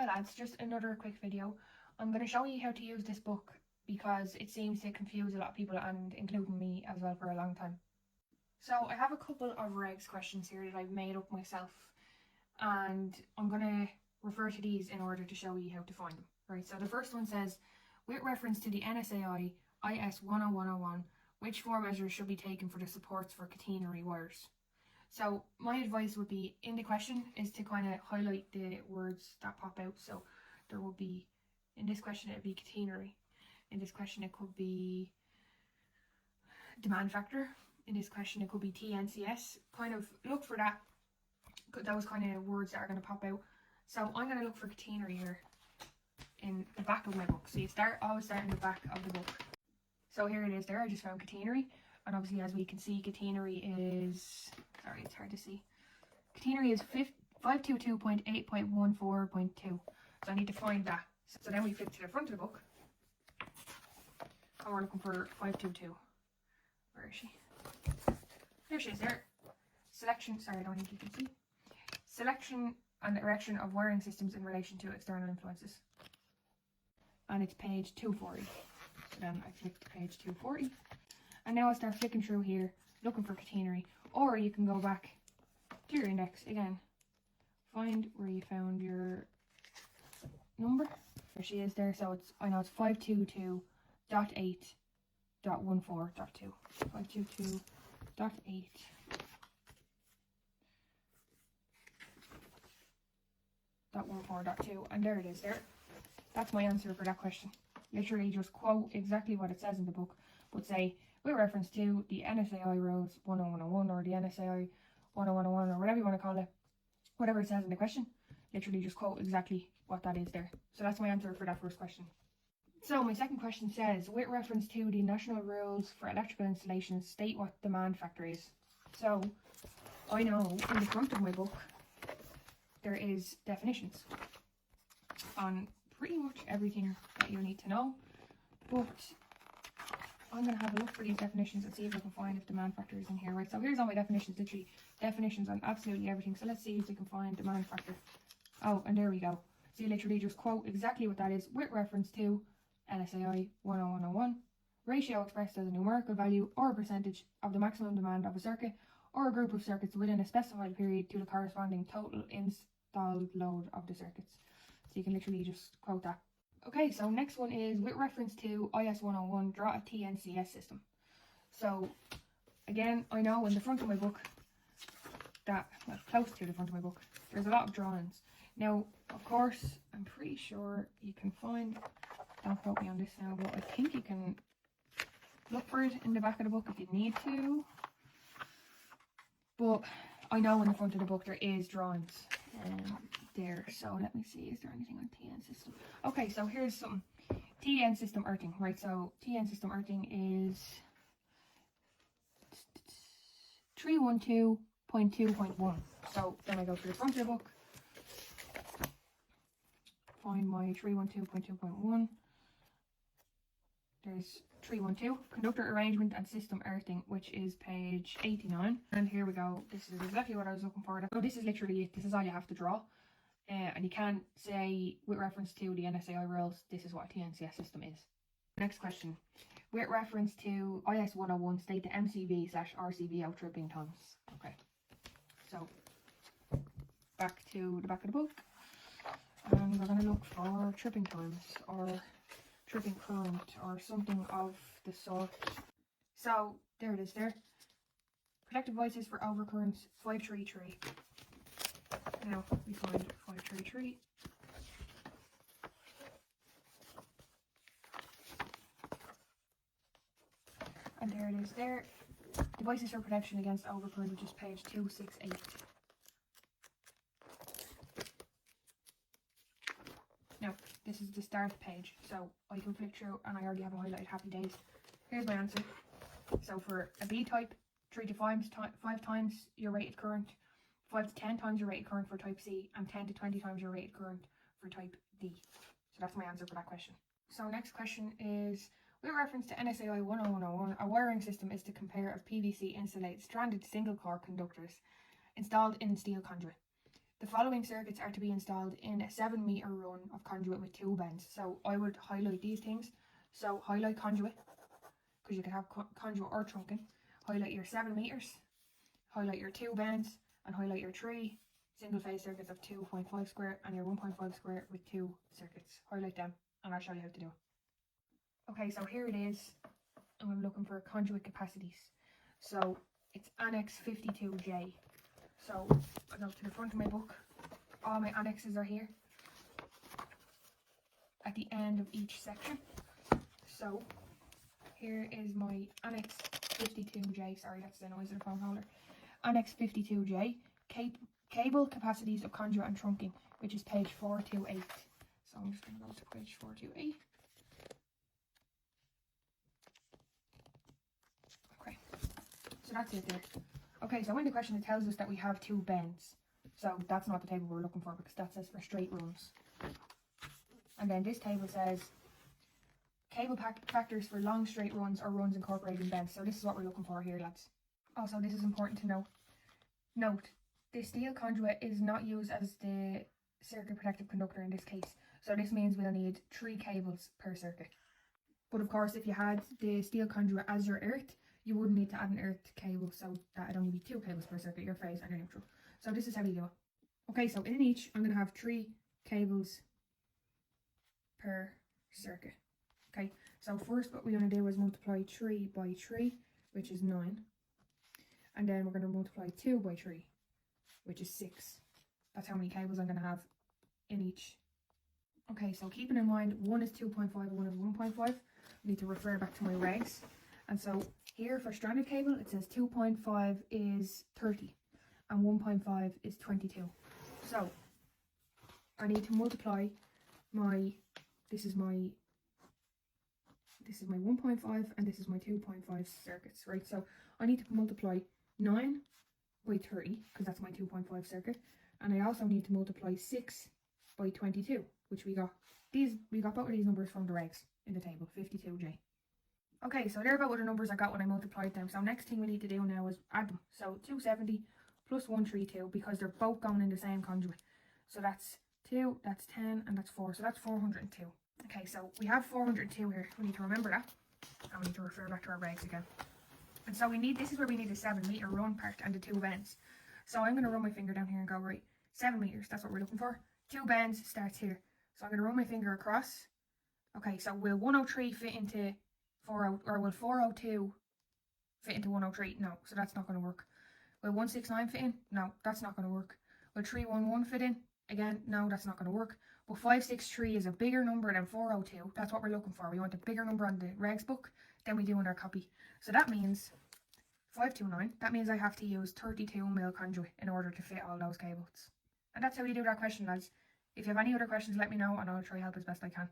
Well lads, just another quick video. I'm going to show you how to use this book because it seems to confuse a lot of people, and including me as well, for a long time. So I have a couple of regs questions here that I've made up myself, and I'm going to refer to these in order to show you how to find them. Right, so the first one says, with reference to the NSAI I.S. 10101, which 4 measures should be taken for the supports for catenary wires? So my advice would be, in the question, is to kind of highlight the words that pop out. So there will be, in this question it would be catenary. In this question it could be demand factor. In this question it could be TNCS. Kind of look for that. Those kind of words that are going to pop out. So I'm going to look for catenary here in the back of my book. So you always start in the back of the book. So here it is there. I just found catenary. And obviously, as we can see, catenary is, sorry, it's hard to see. Catenary is 522.8.14.2. So I need to find that. So then we flip to the front of the book. And we're looking for 522. Where is she? There she is there. Selection, sorry, I don't think you can see. Selection and erection of wiring systems in relation to external influences. And it's page 240. So then I click to page 240. And now I'll start flicking through here, looking for catenary. Or you can go back to your index again. Find where you found your number. There she is there. So it's, I know it's 522.8.14.2. 522.8.14.2. And there it is there. That's my answer for that question. Literally just quote exactly what it says in the book, but say, with reference to the NSAI rules 10101 or the NSAI 10101 or whatever you want to call it, whatever it says in the question, literally just quote exactly what that is there. So that's my answer for that first question. So my second question says, with reference to the national rules for electrical installations, state what demand factor is. So I know in the front of my book there is definitions on pretty much everything that you need to know, but I'm going to have a look for these definitions and see if I can find if demand factor is in here. Right, so here's all my definitions, literally definitions on absolutely everything. So let's see if we can find demand factor. Oh, and there we go. So you literally just quote exactly what that is with reference to NSAI 10101, ratio expressed as a numerical value or a percentage of the maximum demand of a circuit or a group of circuits within a specified period to the corresponding total installed load of the circuits. So you can literally just quote that. Okay, so next one is with reference to IS 101, draw a TNCS system. So again, I know in the front of my book, that, well, close to the front of my book, there's a lot of drawings. Now, of course, I'm pretty sure you can find, don't quote me on this now, but I think you can look for it in the back of the book if you need to. But I know in the front of the book there is drawings there. So let me see, is there anything on TN system? Okay, so here's some TN system earthing, right? So TN system earthing is 312.2.1. So then I go to the front of the book, find my 312.2.1. There's 312, conductor arrangement and system earthing, which is page 89. And here we go. This is exactly what I was looking for. So this is literally it. This is all you have to draw. And you can't say, with reference to the NSAI rules, this is what a TNCS system is. Next question. With reference to IS 101, state the MCV/RCVO tripping times. Okay. So, back to the back of the book. And we're going to look for tripping times or tripping current or something of the sort. So, there it is there. Protective devices for overcurrents, 533. Now we find 533. And there it is there. Devices for protection against overcurrent, which is page 268. Now, this is the start page, so I can flick through and I already have a highlighted happy days. Here's my answer. So for a B type, 3 to 5 times your rated current, 5 to 10 times your rated current for type C, and 10 to 20 times your rated current for type D. So that's my answer for that question. So next question is, with reference to NSAI 10101, a wiring system is to compare of PVC insulated stranded single core conductors installed in steel conduit. The following circuits are to be installed in a 7 meter run of conduit with 2 bends. So I would highlight these things. So highlight conduit, because you can have conduit or trunking. Highlight your 7 meters, highlight your 2 bends, and highlight your 3 single phase circuits of 2.5 square and your 1.5 square with 2 circuits. Highlight them and I'll show you how to do it. Okay, so here it is. I'm looking for conduit capacities. So it's Annex 52J. So I go to the front of my book. All my annexes are here at the end of each section. So here is my Annex 52J. Sorry, that's the noise of the phone holder. Annex 52J. Cable capacities of conduit and trunking, which is page 428. So I'm just going to go to page 428. Okay, so that's it there. Okay, so in the question it tells us that we have 2 bends. So that's not the table we're looking for, because that says for straight runs. And then this table says cable factors for long straight runs or runs incorporating bends. So this is what we're looking for here, lads. Also, this is important to note. Note, the steel conduit is not used as the circuit protective conductor in this case. So this means we'll need 3 cables per circuit. But of course, if you had the steel conduit as your earth, you wouldn't need to add an earth cable, so that'd only be 2 cables per circuit, your phase and your neutral. So this is how you do it. Okay, so in each, I'm going to have 3 cables per circuit. Okay, so first what we're going to do is multiply 3 by 3, which is 9. And then we're going to multiply 2 by 3, which is 6. That's how many cables I'm going to have in each. Okay, so keeping in mind, one is 2.5 and one is 1.5. I need to refer back to my regs. And so here for stranded cable, it says 2.5 is 30 and 1.5 is 22. So I need to multiply this is my 1.5 and this is my 2.5 circuits, right? So I need to multiply 9 by 30, because that's my 2.5 circuit. And I also need to multiply 6 by 22, which we got both of these numbers from the regs in the table, 52J. Okay, so they're about the numbers I got when I multiplied them. So next thing we need to do now is add them. So 270 plus 132, because they're both going in the same conduit. So that's 2, that's 10, and that's 4. So that's 402. Okay, so we have 402 here. We need to remember that. And we need to refer back to our regs again. And so this is where we need the 7 meter run part and the 2 bends. So I'm going to run my finger down here and go, right, 7 meters, that's what we're looking for. 2 bends starts here. So I'm going to run my finger across. Okay, so will 103 fit into 40, or will 402 fit into 103? No, so that's not going to work. Will 169 fit in? No, that's not going to work. Will 311 fit in? Again, no, that's not going to work. But 563 is a bigger number than 402. That's what we're looking for. We want a bigger number on the regs book than we do in our copy. So that means 529. That means I have to use 32mm conduit in order to fit all those cables. And that's how you do that question, lads. If you have any other questions, let me know and I'll try help as best I can.